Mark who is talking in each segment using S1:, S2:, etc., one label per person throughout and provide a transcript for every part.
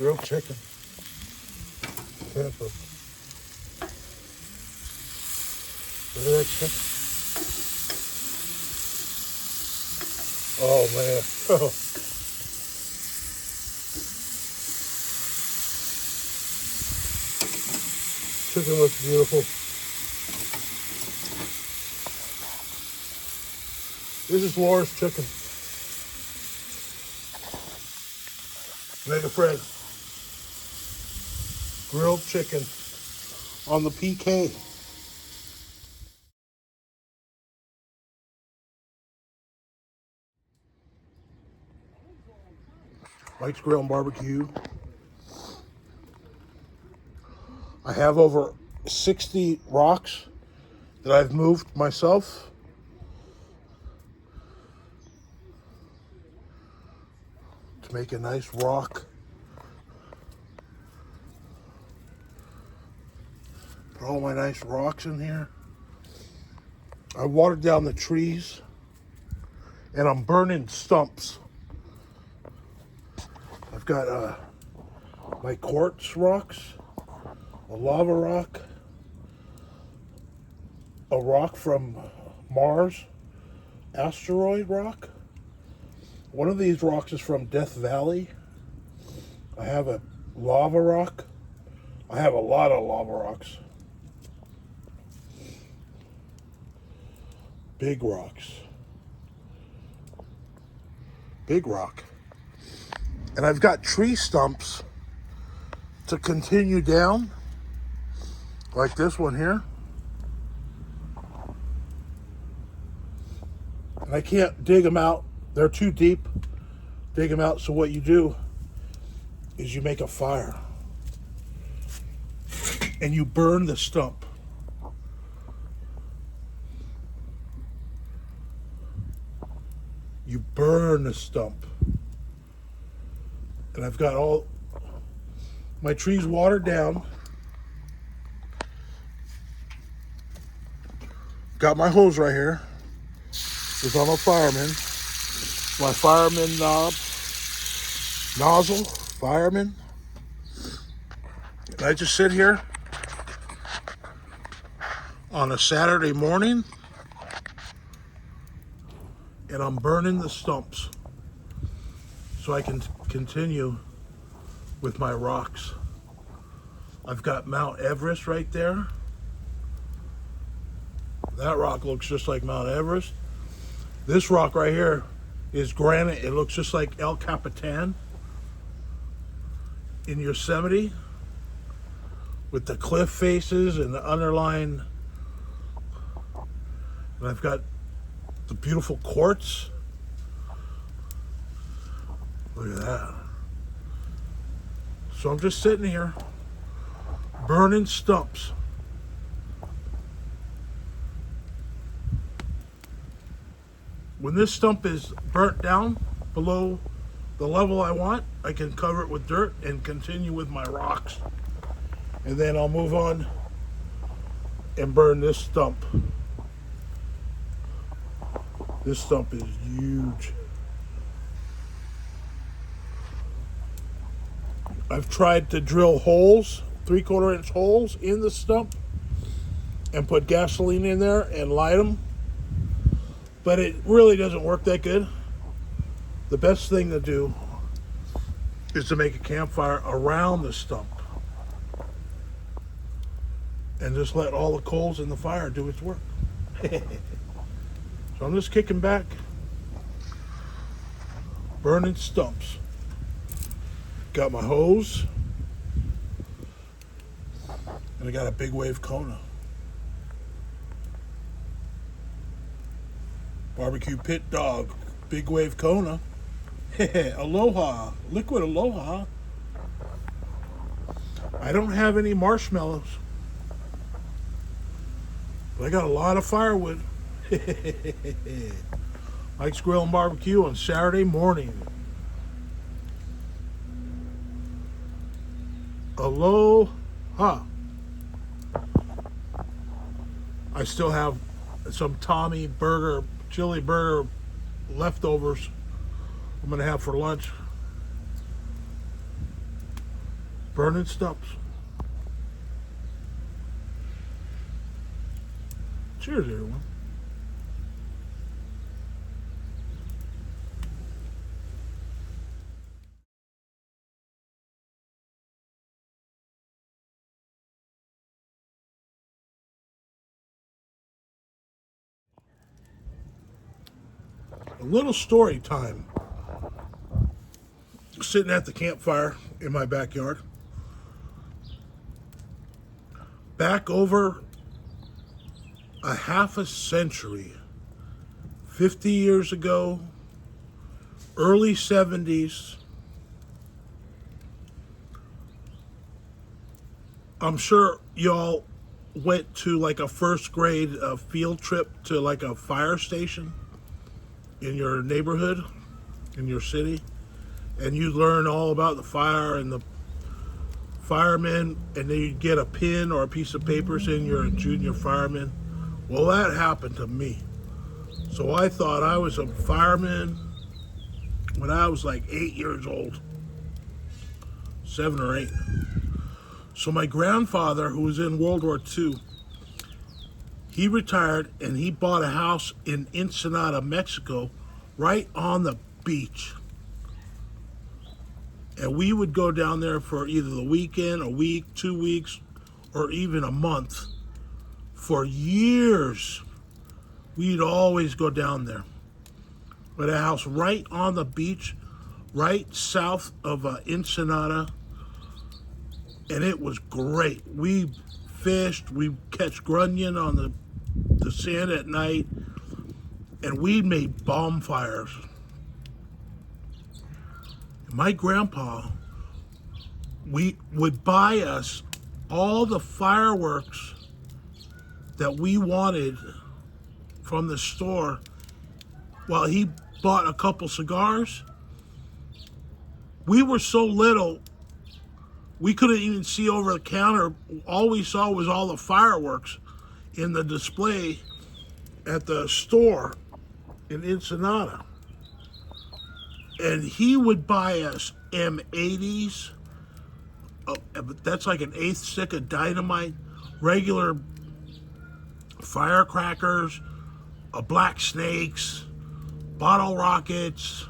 S1: grilled chicken, pepper. Look at that chicken. Oh man. Oh. Chicken looks beautiful. This is Laura's chicken. Make a friend. Grilled chicken on the PK. Mike's Grill and Barbecue. I have over 60 rocks that I've moved myself. To make a nice rock. Put all my nice rocks in here. I watered down the trees and I'm burning stumps. I've got my quartz rocks, a lava rock, a rock from Mars, asteroid rock. One of these rocks is from Death Valley. I have a lava rock. I have a lot of lava rocks. Big rocks. Big rock. And I've got tree stumps to continue down, like this one here. And I can't dig them out. They're too deep. Dig them out. So what you do is you make a fire. And you burn the stump. You burn the stump. And I've got all my trees watered down. Got my hose right here. Because I'm a fireman. My fireman nozzle, fireman. And I just sit here on a Saturday morning and I'm burning the stumps so I can continue with my rocks. I've got Mount Everest right there. That rock looks just like Mount Everest. This rock right here is granite. It looks just like El Capitan in Yosemite with the cliff faces and the underlying. And I've got the beautiful quartz. Look at that. So I'm just sitting here burning stumps. When this stump is burnt down below the level I want, I can cover it with dirt and continue with my rocks. And then I'll move on and burn this stump. This stump is huge. I've tried to drill holes, 3/4 inch holes in the stump and put gasoline in there and light them. But it really doesn't work that good. The best thing to do is to make a campfire around the stump and just let all the coals in the fire do its work. So I'm just kicking back, burning stumps. Got my hose, and I got a big wave Kona. Barbecue Pit Dog, big wave Kona. Aloha, liquid aloha. I don't have any marshmallows, but I got a lot of firewood. Mike's Grill and Barbecue on Saturday morning. Aloha. I still have some Tommy burger, chili burger leftovers I'm gonna have for lunch. Burning stumps. Cheers, everyone. A little story time. Sitting at the campfire in my backyard. Back over a half a century, 50 years ago, early 70s. I'm sure y'all went to like a first grade field trip to like a fire station in your neighborhood, in your city, and you learn all about the fire and the firemen, and then you get a pin or a piece of paper saying you're a junior fireman. Well, that happened to me. So I thought I was a fireman when I was like 8 years old, 7 or 8. So my grandfather, who was in World War II, he retired and he bought a house in Ensenada, Mexico, right on the beach. And we would go down there for either the weekend, a week, 2 weeks, or even a month. For years, we'd always go down there. We had a house right on the beach, right south of Ensenada. And it was great. We fished, we catch grunion on the sand at night, and we made bonfires. My grandpa, we would buy us all the fireworks that we wanted from the store while he bought a couple cigars. We were so little, we couldn't even see over the counter. All we saw was all the fireworks in the display at the store in Ensenada. And he would buy us M80s. That's like an eighth stick of dynamite, regular firecrackers, black snakes, bottle rockets,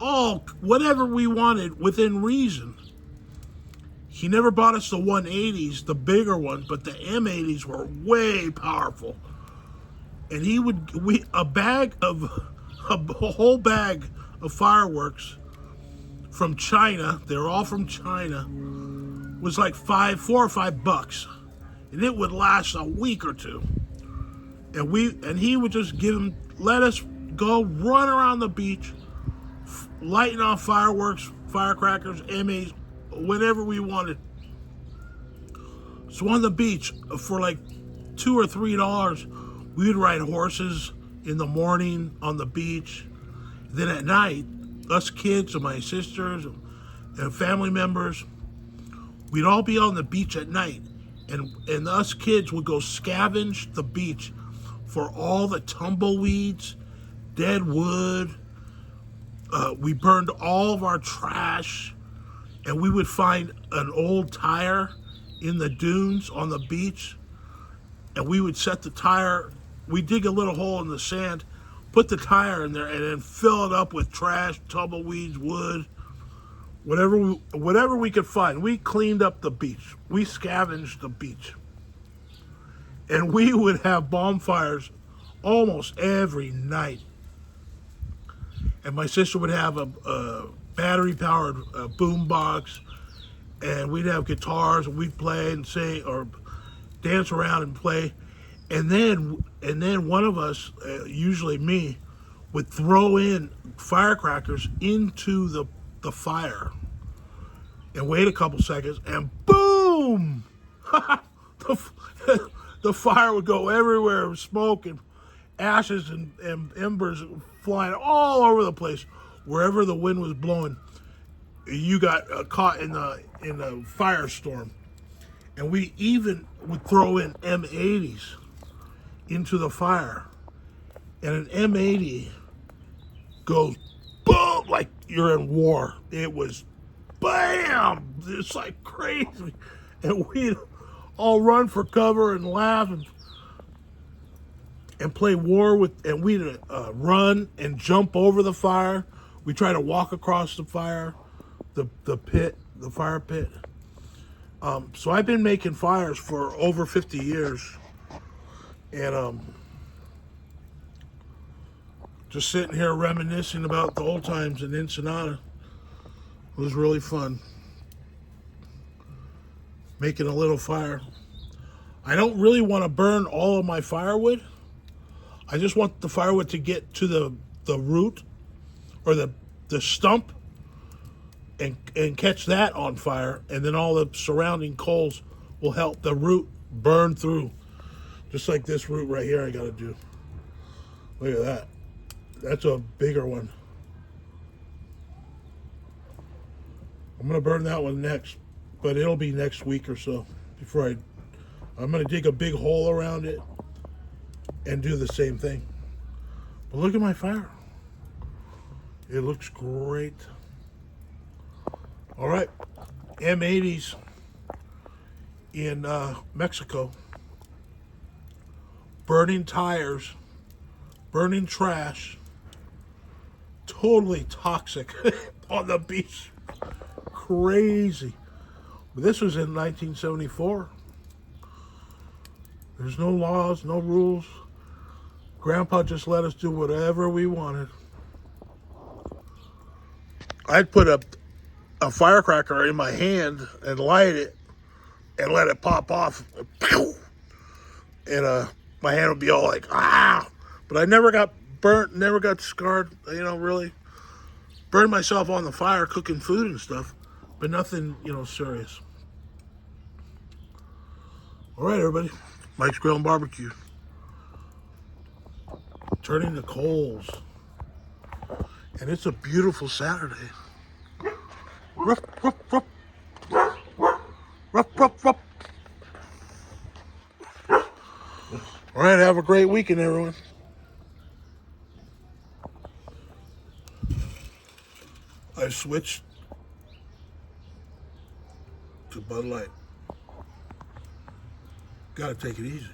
S1: all whatever we wanted within reason. He never bought us the 180s, the bigger ones, but the M80s were way powerful. And he would, a whole bag of fireworks from China, they're all from China, was like $4 or $5. And it would last a week or two. And he would just let us go run around the beach, lighting off fireworks, firecrackers, M80s, whenever we wanted. So on the beach, for like $2 or $3, we would ride horses in the morning on the beach. Then at night, us kids and my sisters and family members, we'd all be on the beach at night. And us kids would go scavenge the beach for all the tumbleweeds, dead wood. We burned all of our trash. And we would find an old tire in the dunes on the beach. And we would set the tire, we'd dig a little hole in the sand, put the tire in there, and then fill it up with trash, tumbleweeds, wood, whatever we could find. We cleaned up the beach. We scavenged the beach. And we would have bonfires almost every night. And my sister would have a battery-powered boom box, and we'd have guitars, and we'd play and sing or dance around and play. And then one of us, usually me, would throw in firecrackers into the fire and wait a couple seconds, and boom! The fire would go everywhere, smoke and ashes and embers flying all over the place. Wherever the wind was blowing, you got caught in the firestorm. And we even would throw in M80s into the fire. And an M80 goes boom, like you're in war. It was bam, just like crazy. And we'd all run for cover and laugh and play war with, and we'd run and jump over the fire. We try to walk across the fire, the fire pit. So I've been making fires for over 50 years. And just sitting here reminiscing about the old times in Ensenada. It was really fun making a little fire. I don't really want to burn all of my firewood. I just want the firewood to get to the root or the stump and catch that on fire, and then all the surrounding coals will help the root burn through. Just like this root right here I gotta do. Look at that. That's a bigger one. I'm gonna burn that one next, but it'll be next week or so before I'm gonna dig a big hole around it and do the same thing. But look at my fire. It looks great. All right, M80s in Mexico. Burning tires, burning trash, totally toxic on the beach. Crazy. But this was in 1974. There's no laws, no rules. Grandpa just let us do whatever we wanted. I'd put a firecracker in my hand and light it and let it pop off. And my hand would be all like, ah. But I never got burnt, never got scarred, really. Burned myself on the fire cooking food and stuff, but nothing, serious. All right, everybody. Mike's Grill and Barbecue. Turning the coals. And it's a beautiful Saturday. Ruff, ruff, ruff. Ruff, ruff, ruff. All right, have a great weekend, everyone. I switched to Bud Light. Gotta take it easy.